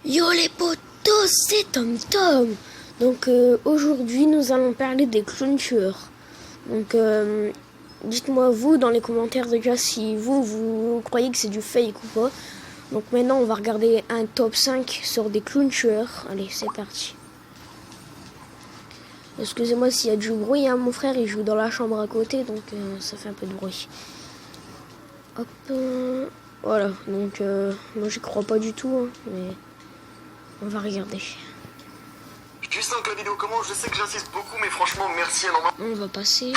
Yo les potos, c'est Tom Tom. Donc aujourd'hui nous allons parler des clowns tueurs. Donc dites-moi vous dans les commentaires déjà si vous croyez que c'est du fake ou pas. Donc maintenant on va regarder un top 5 sur des clowns tueurs. Allez c'est parti. Excusez-moi s'il y a du bruit, hein, mon frère il joue dans la chambre à côté donc ça fait un peu de bruit. Hop, voilà, donc moi j'y crois pas du tout, hein, mais on va regarder. Juste que la vidéo commence, je sais que j'insiste beaucoup, mais franchement, merci énormément. On va passer.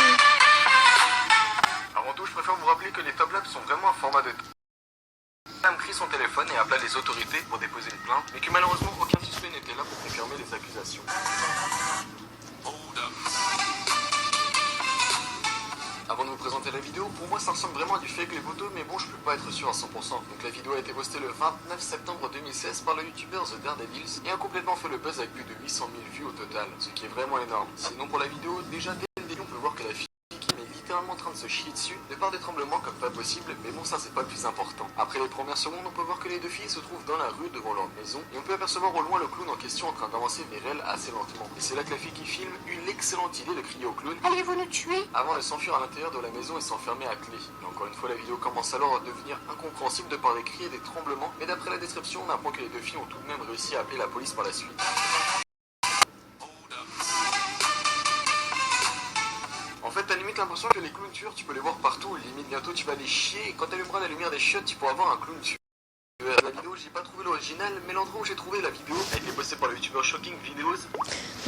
Avant tout, je préfère vous rappeler que les tablettes sont vraiment un format de... Madame pris son téléphone et appela les autorités pour déposer une plainte, mais que malheureusement, aucun suspect n'était là pour confirmer les accusations. Avant de vous présenter la vidéo, pour moi ça ressemble vraiment à du fake les photos, mais bon je peux pas être sûr à 100%. Donc la vidéo a été postée le 29 septembre 2016 par le youtubeur The Daredevils et a complètement fait le buzz avec plus de 800 000 vues au total, ce qui est vraiment énorme. Sinon pour la vidéo, déjà dès le début on peut voir que la fille qui est littéralement en train de se chier dessus, de part des tremblements comme pas possible, mais bon ça c'est pas le plus important. Après les premières secondes, on peut voir que les deux filles se trouvent dans la rue devant leur maison et on peut apercevoir au loin le clown en question en train d'avancer vers elle assez lentement. Et c'est là que la fille qui filme eut l'excellente idée de crier au clown: allez-vous nous tuer, avant de s'enfuir à l'intérieur de la maison et s'enfermer à clé. Et encore une fois la vidéo commence alors à devenir incompréhensible de par les cris et des tremblements, mais d'après la description on apprend que les deux filles ont tout de même réussi à appeler la police par la suite. En fait, t'as limite l'impression que les clowns tueurs, tu peux les voir partout, limite bientôt tu vas les chier, et quand t'allumeras la lumière des chiottes, tu pourras voir un clown tueur. La vidéo, j'ai pas trouvé l'original, mais l'endroit où j'ai trouvé la vidéo a été postée par le youtubeur Shocking Videos.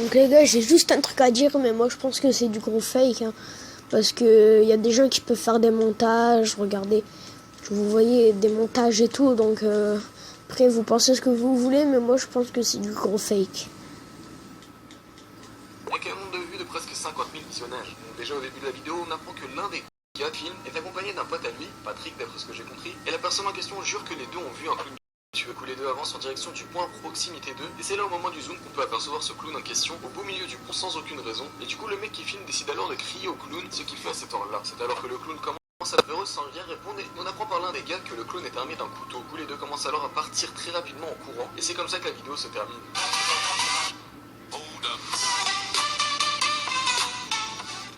Donc les gars, j'ai juste un truc à dire, mais moi je pense que c'est du gros fake, hein, parce que y a des gens qui peuvent faire des montages, regardez, vous voyez des montages et tout, donc après vous pensez ce que vous voulez, mais moi je pense que c'est du gros fake. Avec un nombre de vues de presque 50 000 visionnages. Donc déjà au début de la vidéo, on apprend que l'un des gars de film est accompagné d'un pote à lui, Patrick d'après ce que j'ai compris, et la personne en question jure que les deux ont vu un clown tueur. Les deux avancent en direction du point proximité 2, et c'est là au moment du zoom qu'on peut apercevoir ce clown en question au beau milieu du pont sans aucune raison, et du coup le mec qui filme décide alors de crier au clown, ce qu'il fait à cet heure-là. C'est alors que le clown commence à faire sans rien répondre, et on apprend par l'un des gars que le clown est armé d'un couteau. Du coup les deux commencent alors à partir très rapidement en courant, et c'est comme ça que la vidéo se termine.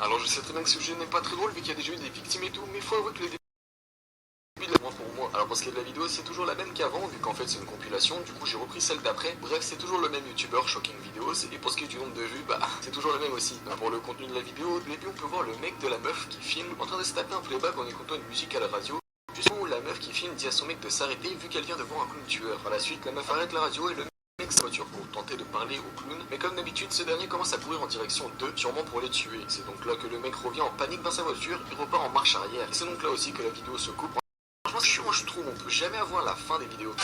Alors je sais très bien que ce sujet n'est pas très drôle vu qu'il y a déjà eu des victimes et tout, mais faut avouer que les débuts de moins pour moi. Alors pour ce qui est de la vidéo, c'est toujours la même qu'avant, vu qu'en fait c'est une compilation, du coup j'ai repris celle d'après. Bref, c'est toujours le même youtubeur, Shocking Videos, et pour ce qui est du nombre de vues, bah c'est toujours le même aussi. Pour le contenu de la vidéo, au début on peut voir le mec de la meuf qui filme en train de se taper un playback en écoutant une musique à la radio. Justement où la meuf qui filme dit à son mec de s'arrêter vu qu'elle vient de voir un clown tueur. Par la suite, la meuf arrête la radio et le mec sa voiture pour tenter de parler au clown, mais comme d'habitude, ce dernier commence à courir en direction d'eux, sûrement pour les tuer. C'est donc là que le mec revient en panique dans sa voiture et repart en marche arrière. Et c'est donc là aussi que la vidéo se coupe. Franchement, je trouve on peut jamais avoir la fin des vidéos.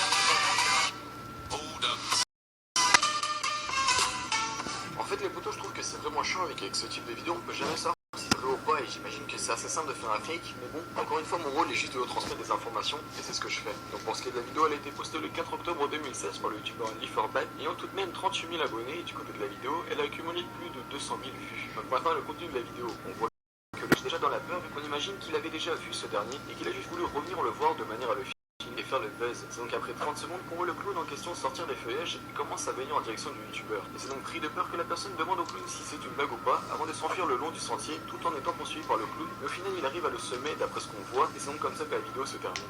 En fait, les potos, je trouve que c'est vraiment chiant avec ce type de vidéo, on peut jamais savoir si c'est vrai ou pas, et j'imagine que c'est assez simple de faire un fake, mais bon, encore une fois, mon rôle est juste de vous transmettre des informations, et c'est ce que je fais. Donc pour ce qui est de la vidéo, elle a été postée le 4 octobre 2016 par le youtubeur Lee4Bad, ayant tout de même 38 000 abonnés, et du côté de la vidéo, elle a accumulé plus de 200 000 vues. Donc maintenant, le contenu de la vidéo, on voit que le déjà dans la peur, vu qu'on imagine qu'il avait déjà vu ce dernier, et qu'il a juste voulu revenir le voir de manière à le filmer et faire le buzz. C'est donc après 30 secondes qu'on voit le clown en question sortir des feuillages et commence à venir en direction du youtubeur. Et c'est donc pris de peur que la personne demande au clown si c'est une blague ou pas, avant de s'enfuir le long du sentier, tout en étant poursuivi par le clown. Mais au final, il arrive à le semer d'après ce qu'on voit, et c'est donc comme ça que la vidéo se termine.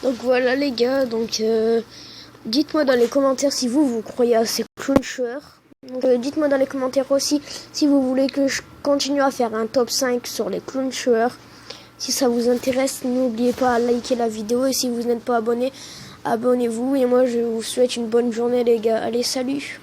Donc voilà les gars, donc dites-moi dans les commentaires si vous croyez à ces clowns tueurs. Donc dites-moi dans les commentaires aussi si vous voulez que je continue à faire un top 5 sur les clowns tueurs. Si ça vous intéresse, n'oubliez pas à liker la vidéo, et si vous n'êtes pas abonné, abonnez-vous, et moi je vous souhaite une bonne journée les gars. Allez, salut!